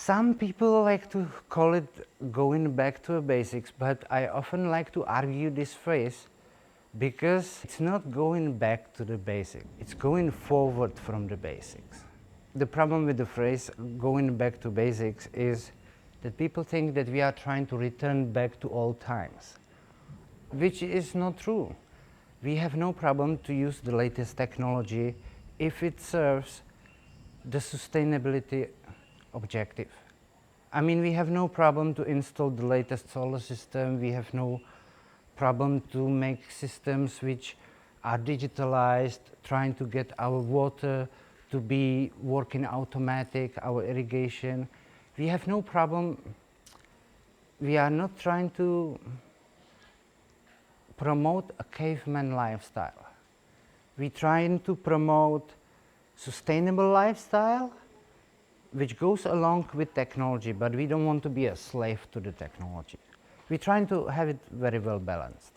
Some people like to call it going back to the basics, but I often like to argue this phrase because it's not going back to the basics, it's going forward from the basics. The problem with the phrase going back to basics is that people think that we are trying to return back to old times, which is not true. We have no problem to use the latest technology if it serves the sustainability objective. I mean, we have no problem to install the latest solar system, we have no problem to make systems which are digitalized, trying to get our water to be working automatic, our irrigation. We have no problem. We are not trying to promote a caveman lifestyle. We're trying to promote sustainable lifestyle which goes along with technology, but we don't want to be a slave to the technology. We're trying to have it very well balanced.